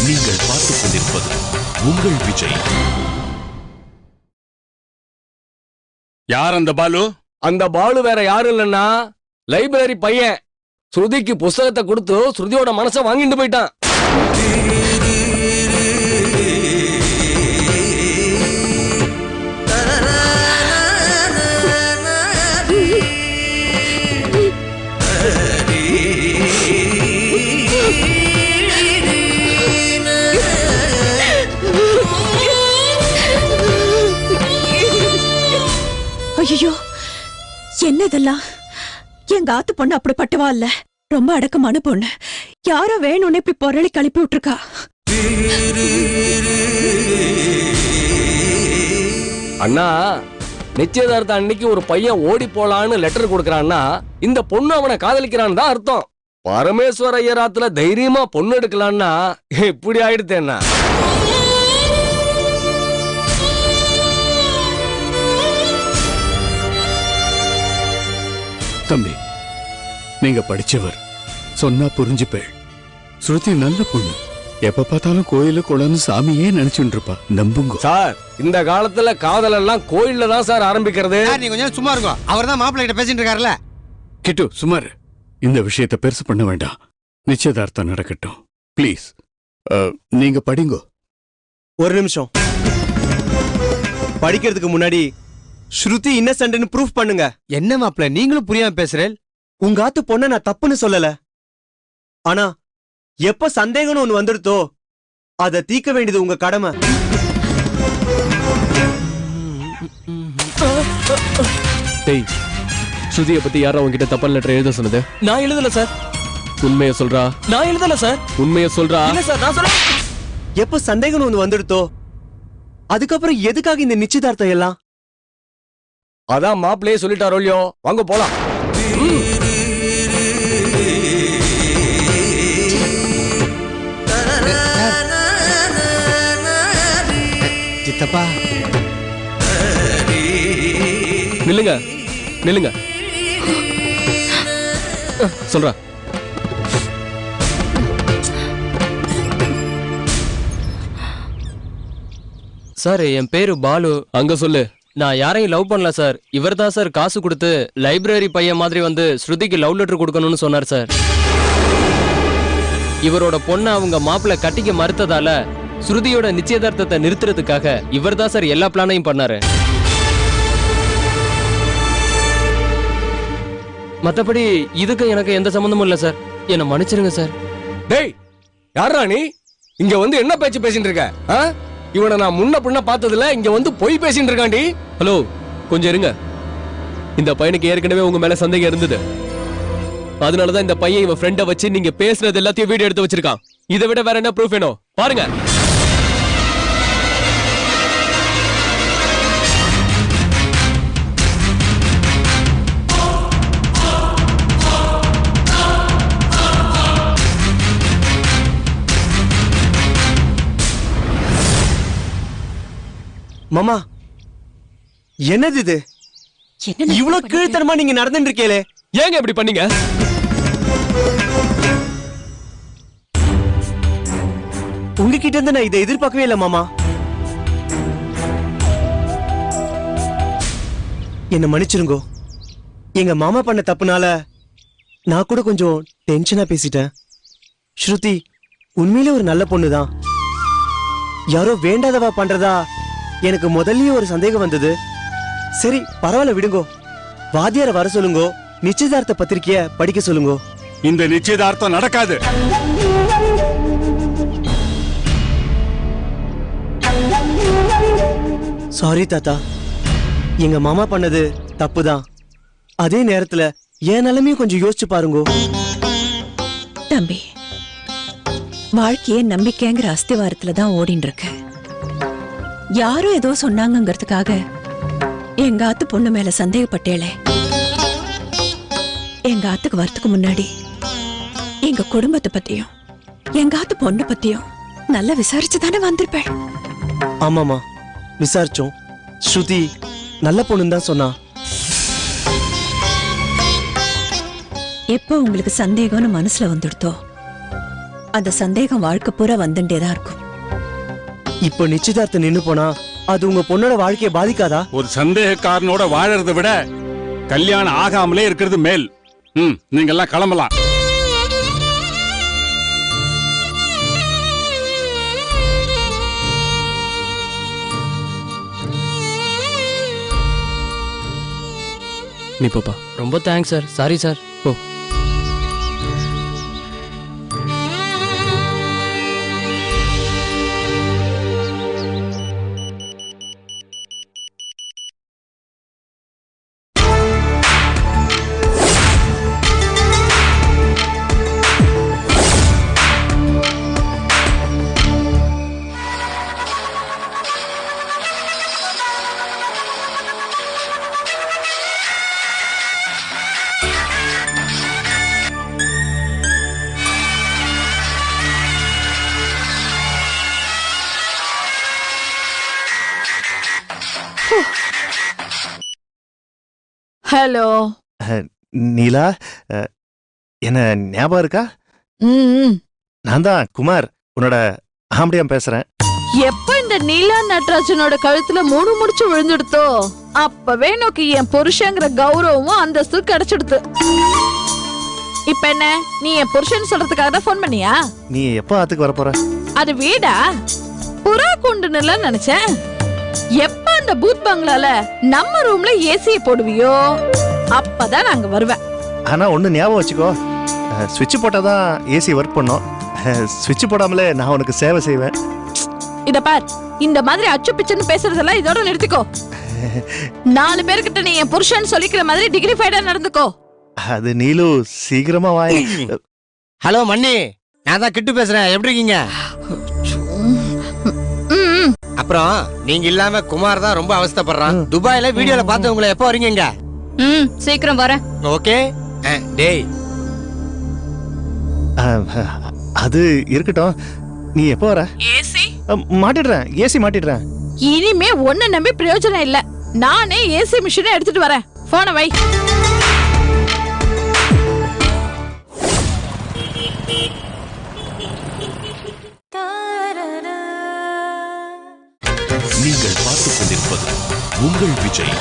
நீங்கள் பார்த்துக் கொண்டிருப்பது உங்கள் விஜய். யார் அந்த பாலு? அந்த பாலு வேற யாரும் இல்லைன்னா லைப்ரரி பையன். ஸ்ருதிக்கு புஸ்தகத்தை கொடுத்து ஸ்ருதியோட மனசை வாங்கிட்டு போயிட்டான். ஐயோ, என்னதெல்லாம்? எங்க ஆத்து பொண்ணு அப்படிப்பட்டவா இல்ல, ரொம்ப அடக்கமான பொண்ணு. யாரோ வேணும்னு இப்படி பொருளை கழிப்பி விட்டுருக்கா. அண்ணா, நிச்சயதார்த்தம் அன்னைக்கு ஒரு பையன் ஓடி போலான்னு லெட்டர் கொடுக்கறான்னா இந்த பொண்ணு அவனை காதலிக்கிறான்னு தான் அர்த்தம். பரமேஸ்வர ஐயராத்துல தைரியமா பொண்ணு எடுக்கலான்னா இப்படி ஆயிடுத்தேன்னா. தம்பி, நீங்க படிச்சவர், சொன்னா புரிஞ்சுப்பேள். ஸ்ருதி நல்ல பொண்ணு. எப்ப பார்த்தாலும் கோயிலு குளம்னு சாமியே நினைச்சுட்டு இருப்பா. நம்புங்க சார். இந்த காலத்துல காதல் எல்லாம் கோயில்ல தான் சார் ஆரம்பிக்கிறது. நீ கொஞ்சம் சும்மா இருக்கும். அவர் தான் மாப்பிள்ளை கிட்ட பேசிட்டு இருக்காருல்ல. கிட்டு சுமார், இந்த விஷயத்தை பெருசு பண்ண வேண்டாம். நிச்சயதார்த்தம் நடக்கட்டும் பிளீஸ். நீங்க படிங்க. ஒரு நிமிஷம். படிக்கிறதுக்கு முன்னாடி ஸ்ருதி இன்னசென்ட்னு ப்ரூஃப் பண்ணுங்க. என்ன மாப்பிள்ளை நீங்களும் புரியாம பேசுறேன்? உங்க ஆத்து பொண்ண நான் தப்புன்னு சொல்லல. ஆனா எப்ப சந்தேகம்னு ஒண்ணு வந்துடுதோ அதை தீர்க்க வேண்டியது உங்க கடமை. டேய், ஸ்ருதியை பத்தி யாரா உங்ககிட்ட தப்பான லெட்டர் எழுத சொன்னது? நான் எழுதல சார். உண்மையை சொல்றா. நான் எழுதல சார். உண்மையை சொல்றா. இல்ல சார், நான் சொல்ல. எப்ப சந்தேகம்னு ஒண்ணு வந்துடுதோ அதுக்கப்புறம் எதுக்காக இந்த நிச்சயதார்த்தம் எல்லாம்? அதான் மாப்பிள்ளையே சொல்லிட்டாரோ இல்லையோ, வாங்க போலாம். சித்தப்பா நில்லுங்க நில்லுங்க. சொல்றா. சார், என் பேரு பாலு. அங்க சொல்லு. நான் யாரையும் லவ் பண்ணல சார். இவர் தான் சார் காசு கொடுத்து லைப்ரரி பையன் மாதிரி வந்து ஸ்ருதிக்கு லவ் லெட்டர் கொடுக்கணும்னு சொன்னார் சார். இவரோட பொண்ணை அவங்க மாப்பிள்ளை கட்டிக்க மறுத்ததால ஸ்ருதியோட நிச்சயதார்த்தத்தை நிறுத்துறதுக்காக இவர் தான் சார் எல்லா பிளானையும் பண்ணாரு. மத்தபடி இதுக்கு எனக்கு எந்த சம்பந்தமும் இல்ல சார். என்ன மன்னிச்சிருங்க சார். டேய், யாரா நீ? இங்க வந்து என்ன பேச்சு பேசிட்டு இருக்க? இவனை நான் முன்ன பின்ன பார்த்ததுல இங்க வந்து பொய் பேசிட்டு இருக்காண்டி. ஹலோ, கொஞ்சம் இருங்க. இந்த பையனுக்கு ஏற்கனவே உங்க மேல சந்தேகம் இருந்தது. அதனாலதான் இந்த பையன் இவன் ஃப்ரெண்டை வச்சு நீங்க பேசுறது எல்லாத்தையும் வீடியோ எடுத்து வச்சிருக்கான். இதை விட வேற என்ன ப்ரூஃப் வேணும் பாருங்க. மாமா, என்னது இது? இவ்வளவு கீழ்த்தனமா நீங்க நடந்துட்டு இருக்கீங்களே, ஏங்க இப்படி பண்ணீங்க? உங்ககிட்ட இருந்து நான் இதை எதிர்பார்க்கவே இல்லை மாமா. என்ன மன்னிச்சிருங்கோ. எங்க மாமா பண்ண தப்புனால நான் கூட கொஞ்சம் டென்ஷனா பேசிட்டேன். ஸ்ருதி உண்மையிலே ஒரு நல்ல பொண்ணுதான். யாரோ வேண்டாதவா பண்றதா எனக்கு முதல்லயே ஒரு சந்தேகம் வந்தது. சரி பரவாயில்ல, விடுங்கோ. வாத்தியார வர சொல்லுங்கோ, நிச்சயதார்த்த பத்திரிக்கைய படிக்க சொல்லுங்கோ. இந்த நிச்சயதார்த்தம் நடக்காது. சாரி தாத்தா, எங்க மாமா பண்ணது தப்புதான். அதே நேரத்துல என் நிலைமையும் கொஞ்சம் யோசிச்சு பாருங்கோ. தம்பி, வாழ்க்கையே நம்பிக்கைங்கிற அஸ்திவாரத்துலதான் ஓடின்னு இருக்கு. யாரும் ஏதோ சொன்னாங்கிறதுக்காக எங்க ஆத்து பொண்ணு மேல சந்தேகப்பட்டேளே. எங்க ஆத்துக்கு வரத்துக்கு முன்னாடி எங்க குடும்பத்தை பத்தியும் எங்க ஆத்து பொண்ணு பத்தியும் நல்லா விசாரிச்சுதானே வந்திருப்பேன். ஆமாமா, விசாரிச்சோம். ஸ்ருதி நல்ல பொண்ணுன்னு தான் சொன்னா. எப்போ உங்களுக்கு சந்தேகம்னு மனசுல வந்துடுதோ அந்த சந்தேகம் வாழ்க்கை பூரா வந்துட்டேதான் இருக்கும். இப்ப நிச்சயதார்த்தம் நின்னு போனா அது உங்க பொண்ணோட வாழ்க்கையை பாதிக்காதா? ஒரு சந்தேகக்காரனோட வாழறதை விட கல்யாணம் ஆகாமலே இருக்கிறது மேல். நீங்க எல்லாம் கிளம்பலாம். நீ போப்பா. ரொம்ப தேங்க்ஸ் சார். Sorry sir. போ. ஹலோ நீலா, என்ன ஞாபகம் இருக்கா? நான் தான் குமார், உன்னோட ஆம்படியான் பேசுறேன். எப்ப இந்த நீலா நட்ராஜனோட கழுத்துல 3 முடிச்சு விழுந்துடுத்தோ அப்பவே நோக்கி என் புருஷங்கிற கௌரவமும் அந்தஸ்து கிடைச்சிடுது. இப்ப என்ன, நீ என் புருஷன் சொல்றதுக்காக தான் போன் பண்ணியா? நீ எப்ப ஆத்துக்கு வர போற? அது வீடா புறா குண்டுன்னு நினைச்சேன். எப்ப அந்த பூத் பங்களால நம்ம ரூம்ல ஏசி போடுவியோ அப்பதான் நாங்க வருவேன். ஆனா ஒண்ணு ஞாபகம் வச்சுக்கோ, சுவிட்ச் போட்டாதான் ஏசி ஒர்க் பண்ணும். சுவிட்ச் போடாமலே நான் உனக்கு சேவை செய்வேன். இத பார், இந்த மாதிரி அச்சு பிச்சுன்னு பேசுறதெல்லாம் இதோட நிறுத்திக்கோ. 4 பேர்கிட்ட நீ என் புருஷன் சொல்லிக்கிற மாதிரி டிகிரிஃபைடா நடந்துக்கோ. அது நீலு, சீக்கிரமா வாய். ஹலோ மண்ணி, நான் தான் கிட்டு பேசுறேன். எப்படி இருக்கீங்க? அப்புறம் நீங்க இல்லாம குமார் தான் ரொம்ப அவஸ்தைப்படுறான். துபாயில வீடியோல பார்த்து உங்களை எப்போ வரீங்க? சீக்கிரம் வரேன். ஓகே. டேய், அது இருக்கட்டும், நீ எப்போ வர? ஏசி மாட்டிடுறேன், ஏசி மாட்டிடுறேன். இனிமே ஒன்ன நம்பி பிரயோஜனம் இல்ல. நானே ஏசி மிஷினை எடுத்துட்டு வரேன். போன வை. நீங்கள் பார்த்துக் கொண்டிருப்பது உங்கள் விஜய்.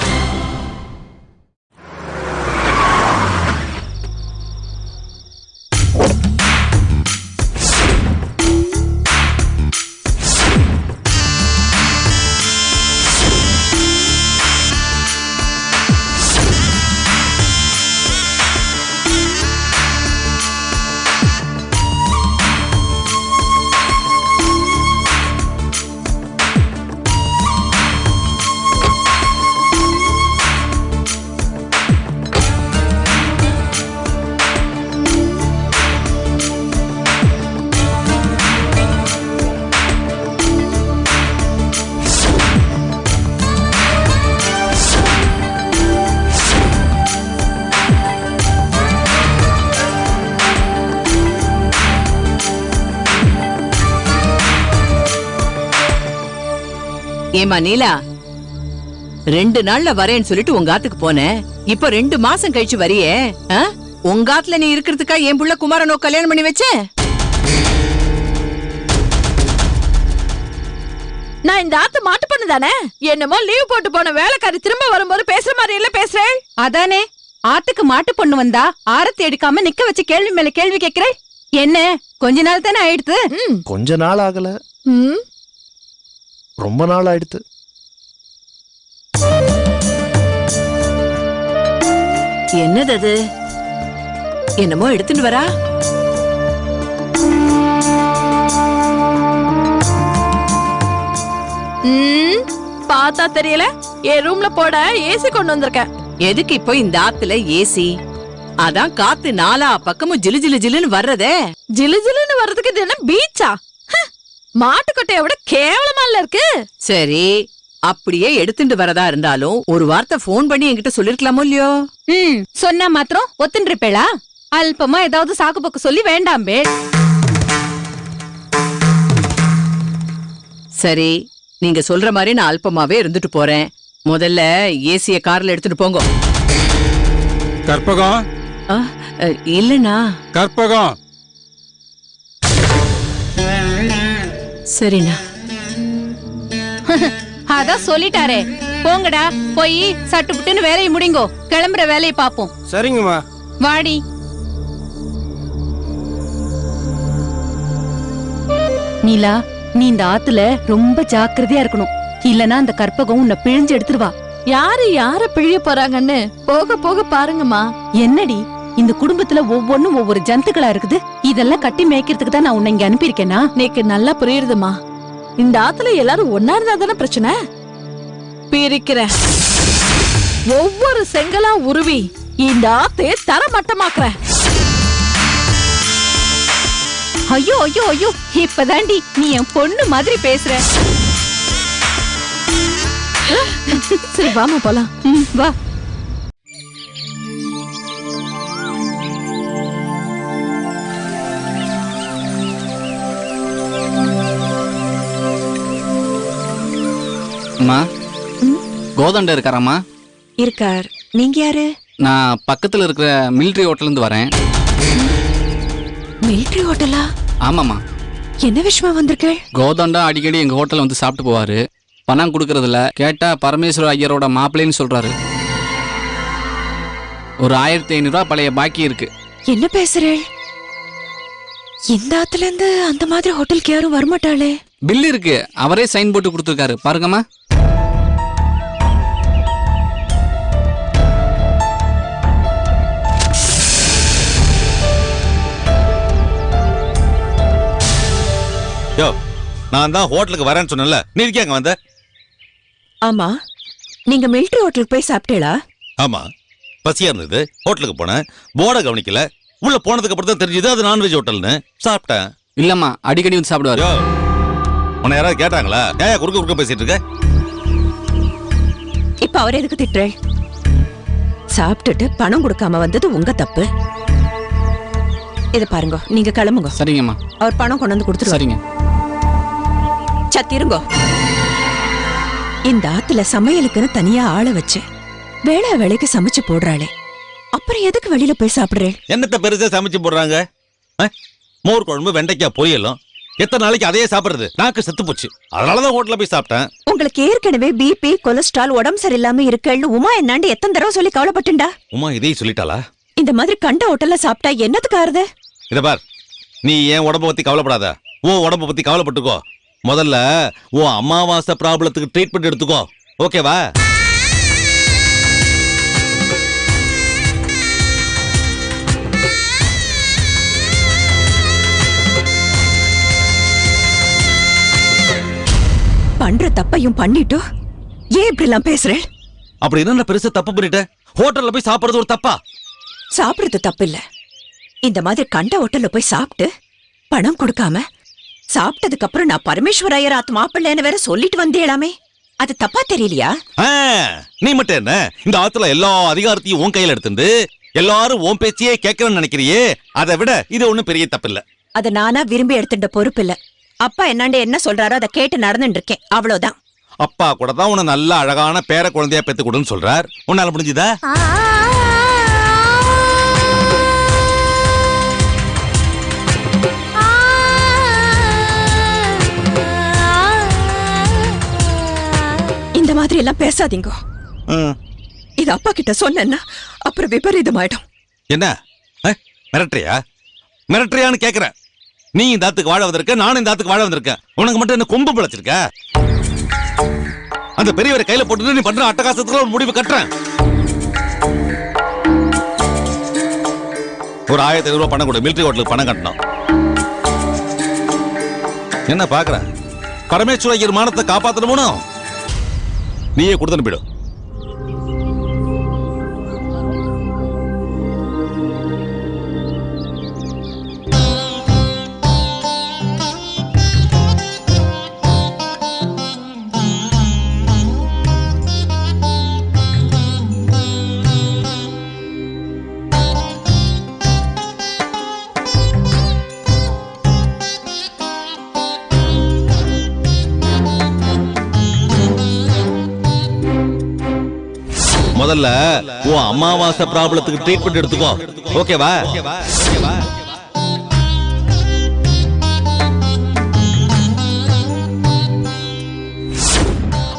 ஏமா நீலா, 2 நாள்ல வரேன்னு சொல்லிட்டு உங்க ஆத்துக்கு போனேன். இப்ப 2 மாசம் கழிச்சு வரியே. உங்க ஆத்துல நீ இருக்கிறதுக்கா என் புள்ள குமாரனோ கல்யாணம் பண்ணி வச்ச? நான் இந்த ஆத்து மாட்டு பண்ணதானே? என்னமோ லீவ் போட்டு போன வேலைக்காரி திரும்ப வரும்போது பேசுற மாதிரி இல்ல பேசுறேன். அதானே, ஆத்துக்கு மாட்டு பொண்ணு வந்தா ஆரத்தி எடுக்காம நிக்க வச்சு கேள்வி மேல கேள்வி கேக்குறேன். என்ன கொஞ்ச நாள் தானே ஆயிடுத்து? கொஞ்ச நாள் ஆகல, ரொம்ப நாள் ஆயிடுத்து. என்னது அது? என்னமோ எடுத்துட்டு வரா. பார்த்தா தெரியல, என் ரூம்ல போட ஏசி கொண்டு வந்திருக்கேன். எதுக்கு இப்போ இந்த ஆத்துல ஏசி? அதான் காத்து 4 பக்கமும் ஜிலு ஜிலு ஜிலுன்னு வர்றதே. ஜிலு ஜிலுன்னு வர்றதுக்கு இது என்ன பீச்சா? மாட்டுக்கொட்டையை விட கேவலமா இல்ல இருக்கு. சரி, அப்படியே எடுத்துட்டு வரதா இருந்தாலும் ஒரு வார்த்தை போன் பண்ணி என்கிட்ட சொல்லிருக்கலாமோ இல்லையோ? சொன்னா மாத்திரம் ஒத்துன்றிருப்பேளா? அல்பமா ஏதாவது சாக்கு போக்கு சொல்லி வேண்டாம்பே. சரி, நீங்க சொல்ற மாதிரி நான் அல்பமாவே இருந்துட்டு போறேன். முதல்ல ஏசிய கார்ல எடுத்துட்டு போங்க. கற்பகம், இல்லனா கற்பகம், சரிண்ணா. அதான் சொல்லிட்டாரே, போங்கடா போய் சட்டு புட்டுன்னு வேலையை முடிங்கோ, கிளம்புற வேலையை பாப்போம். சரிங்கம்மா. வாடி. நீலா, நீ இந்த ஆத்துல ரொம்ப ஜாக்கிரதையா இருக்கணும், இல்லனா அந்த கற்பகம் உன்னை பிழிஞ்சு எடுத்துருவா. யாரு யார பிழிய போறாங்கன்னு போக போக பாருங்கம்மா. என்னடி, இந்த குடும்பத்துல ஒவ்வொன்னும் ஒவ்வொரு ஜந்துக்களா இருக்குது, இதெல்லாம் கட்டி மேய்க்கிறதுக்கு தான் நான் உன்னை இங்க அனுப்பியிருக்கேனா? நேக்கு நல்லா புரியுதுமா. இந்த ஆத்துல எல்லாரும் ஒன்னா இருந்தா தானே பிரச்சனை. பிரிக்கிறேன், ஒவ்வொரு செங்கலா உருவி இந்த ஆத்தையே தரமட்டமாக்குறேன். ஐயோ ஐயோ ஐயோ, இப்பதாண்டி நீ என் பொண்ணு மாதிரி பேசுற. சரி வாமா போலாம். வா. அம்மா, கோதண்ட இருக்காராம்மா? இருக்கார். நீங்க யாரு? நான் பக்கத்துல இருக்கிற மிலிட்டரி ஹோட்டல்ல இருந்து வரேன். மிலிட்டரி ஹோட்டலா? ஆமாம்மா. என்ன விஷயமா வந்திருக்க? கோதண்டா அடிக்கடி எங்க ஹோட்டல்ல வந்து சாப்பிட்டு போவாரு. பணம் கொடுக்கறதுல கேட்டா பரமேஸ்வர ஐயரோட மாப்பிள்ளைன்னு சொல்றாரு. ஒரு 1500 ரூபாய் பழைய பாக்கி இருக்கு. என்ன பேசுறேள்? இந்த ஆத்துல இருந்து அந்த மாதிரி ஹோட்டலுக்கு யாரும் வரமாட்டாளே. பில் இருக்கு, அவரே சைன் போட்டு கொடுத்துருக்காரு, பாருங்கம்மா. நான் தான் ஹோட்டலுக்கு வரேன்னு சொன்னேன்ல, நீ இருக்கியாங்க வந்த? ஆமா, நீங்க மிலிட்டரி ஹோட்டலுக்கு போய் சாப்பிட்டேளா? ஆமா, பசியா இருந்தது, ஹோட்டலுக்கு போனேன், போர்டை கவனிக்கல, உள்ள போனதுக்கு அப்புறம் தான் தெரிஞ்சது அது நான்வெஜ் ஹோட்டல்னு. சாப்பிட்டேன். இல்லம்மா, அடிக்கடி வந்து சாப்பிடுவாரு. உன்னை யாராவது கேட்டாங்களா? ஏன் குறுக்க குறுக்க பேசிட்டு இருக்க? இப்ப அவர் எதுக்கு திட்டுறேள்? சாப்பிட்டுட்டு பணம் கொடுக்காம வந்தது உங்க தப்பு. இத பாருங்க, நீங்க கிளம்புங்க. சரிங்கம்மா. அவர் பணம் கொண்டு வந்து கொடுத்துருவாரு. சரிங்க. சத்திருங்கோ. இந்த ஆத்துல சமையலுக்குன்னு தனியா ஆளை வச்சு வேளா வேலைக்கு சமைச்சு போடுறாளே, அப்புறம் எதுக்கு வெளியில போய் சாப்பிடுறேன்? என்னத்த பெருசா சமைச்சு போடுறாங்க? மோர் குழம்பு, வெண்டைக்காய் பொரியலும், எத்தனை நாளைக்கு அதையே சாப்பிடுறது? நாக்கு செத்து போச்சு, அதனாலதான் ஹோட்டல்ல போய் சாப்பிட்டேன். உங்களுக்கு ஏற்கனவே பிபி, கொலஸ்ட்ரால், உடம்பு சரியில்லாம இருக்குன்னு உமா என்னாண்டு எத்தனை தடவை சொல்லி கவலைப்பட்டுண்டா? உமா இதையும் சொல்லிட்டாளா? இந்த மாதிரி கண்ட ஹோட்டல்ல சாப்பிட்டா என்னத்துக்கு ஆறுது? இத பார், நீ ஏன் உடம்ப பத்தி கவலைப்படாத, உன் உடம்ப பத்தி கவலைப்பட்டுக்கோ. முதல்ல உன் அமாவாசை ப்ராப்ளத்துக்கு ட்ரீட்மெண்ட் எடுத்துக்கோ, ஓகேவா? பண்ற தப்பையும் பண்ணிட்டு ஏன் இப்படி எல்லாம் பேசுறேன்? அப்படி என்ன பெருசா தப்பு பண்ணிட்ட? ஹோட்டல்ல போய் சாப்பிடுறது ஒரு தப்பா? சாப்பிடுறது தப்பு இல்ல. இந்த மாதிரி கண்ட ஹோட்டல்ல போய் சாப்பிட்டு பணம் கொடுக்காம சாப்பிட்டதுக்கு அப்புறம் நான் பரமேஸ்வர ஐயர் ஆத்து மாப்பிள்ளைன்னு வேற சொல்லிட்டு வந்தேலாமே, அது தப்பா தெரியலையா? நீ மட்டும் என்ன இந்த ஆத்துல எல்லா அதிகாரத்தையும் உன் கையில எடுத்துட்டு எல்லாரும் உன் பேச்சையே கேட்கறேன்னு நினைக்கிறியே, அதை விட இது ஒண்ணும் பெரிய தப்பு இல்ல. அத நானா விரும்பி எடுத்துட்ட பொறுப்பு இல்ல. அப்பா என்னாண்ட என்ன சொல்றாரோ அதை கேட்டு நடந்துட்டு இருக்கேன், அவ்வளவுதான். அப்பா கூட தான் உன்னை நல்ல அழகான பேர குழந்தையா பெத்து கொடுன்னு சொல்றார். உன்னால முடிஞ்சுதா? இந்த மாதிரி எல்லாம் பேசாதீங்க. இது அப்பா கிட்ட சொன்னா அப்புறம் விபரீதமாயிடும். என்ன மிரட்டுறியா? மிரட்டுறியான்னு கேக்குறேன். நீ இந்த ஆத்துக்கு வாழ வந்திருக்க, நானும் இந்த ஆத்துக்கு வாழ வந்திருக்கேன். உனக்கு மட்டும் என்ன கொம்பு பிழைச்சிருக்க? அந்த பெரியவரை கையில போட்டு நீ பண்ற அட்டகாசத்துல ஒரு முடிவு கட்டுறேன். ஒரு 1500 ரூபாய் பணம் கொடு, மிலிட்டரி ஹோட்டலுக்கு பணம் கட்டணும். என்ன பாக்குற? பரமேஸ்வர ஐயர் மானத்தை காப்பாத்தணும், நீயே கொடுத்து போயிடும். முதல்ல உன் அமாவாசை ப்ராப்ளத்துக்கு ட்ரீட்மெண்ட் எடுத்துக்கோ, ஓகேவா?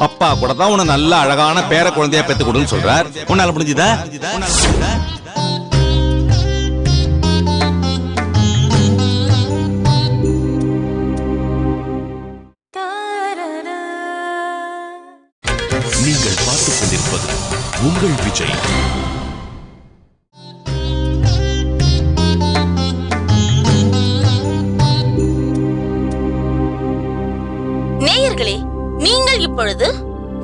அப்பா கூட தான் உன்னை நல்ல அழகான பேர குழந்தையா பெத்து கொடுன்னு சொல்றார். உன்னால முடிஞ்சுதா? நீங்கள் பார்த்துக் கொண்டிருப்பது உங்கள் விஜய். நேயர்களே, நீங்கள் இப்பொழுது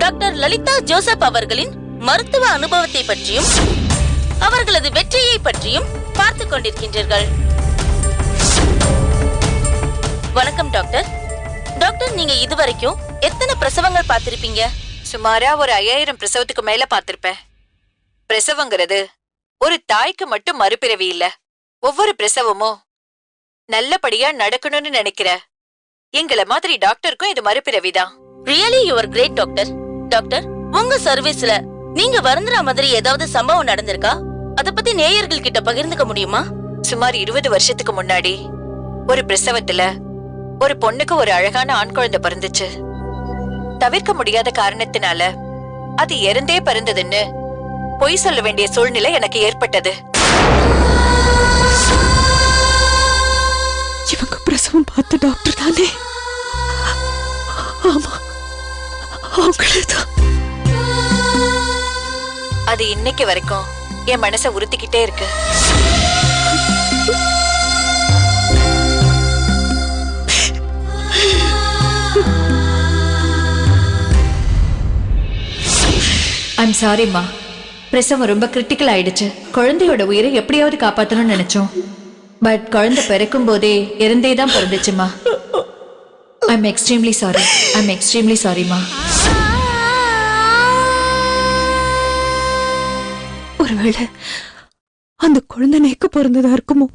டாக்டர் லலிதா ஜோசப் அவர்களின் மருத்துவ அனுபவத்தை பற்றியும் அவர்களது வெற்றியை பற்றியும் பார்த்துக் கொண்டிருக்கின்றீர்கள். வணக்கம் டாக்டர். டாக்டர், நீங்க இதுவரைக்கும் எத்தனை பிரசவங்கள் பார்த்திருப்பீங்க? சுமாரா ஒரு 5000 பிரசவத்துக்கு மேல பார்த்திருப்பேன். பிரசவங்கிறது ஒரு தாய்க்கு மட்டும் மறுபிறவி இல்ல. ஒவ்வொரு பிரசவமும் நல்லபடியா நடக்கணும்னு நினைக்கிற எங்கள மாதிரி டாக்டருக்கும் இது மறுபிறவிதான். Really you are great doctor. Doctor, உங்க சர்வீஸ்ல நீங்க வருந்துற மாதிரி ஏதாவது சம்பவம் நடந்திருக்கா? அத பத்தி நேயர்கள் கிட்ட பகிர்ந்துக்க முடியுமா? சுமார் 20 வருஷத்துக்கு முன்னாடி ஒரு பிரசவத்துல ஒரு பொண்ணுக்கு ஒரு அழகான ஆண் குழந்தை பிறந்துச்சு. தவிர்க்க முடியாத காரணத்தினால அது இறந்தே பிறந்ததுன்னு பொய் சொல்ல வேண்டிய சூழ்நிலை எனக்கு ஏற்பட்டது. இவங்க பிரசவம் பார்த்த டாக்டர் தானே? ஆமா, அவங்களேதான். அது இன்னைக்கு வரைக்கும் என் மனசை உறுத்திக்கிட்டே இருக்கு. ஐம் சாரிம்மா, பிரசவம் ரொம்ப கிரிட்டிக்கல் ஆயிடுச்சு. குழந்தையோட உயிரை எப்படியாவது காப்பாற்றணும்னு நினைச்சோம். பட் குழந்தை பிறக்கும் போதே இறந்தே தான் பிறந்துச்சுமா. I'm extremely sorry. I'm extremely சாரிம்மா. ஒருவேளை அந்த குழந்தை நேக்கு பிறந்ததா இருக்குமோ?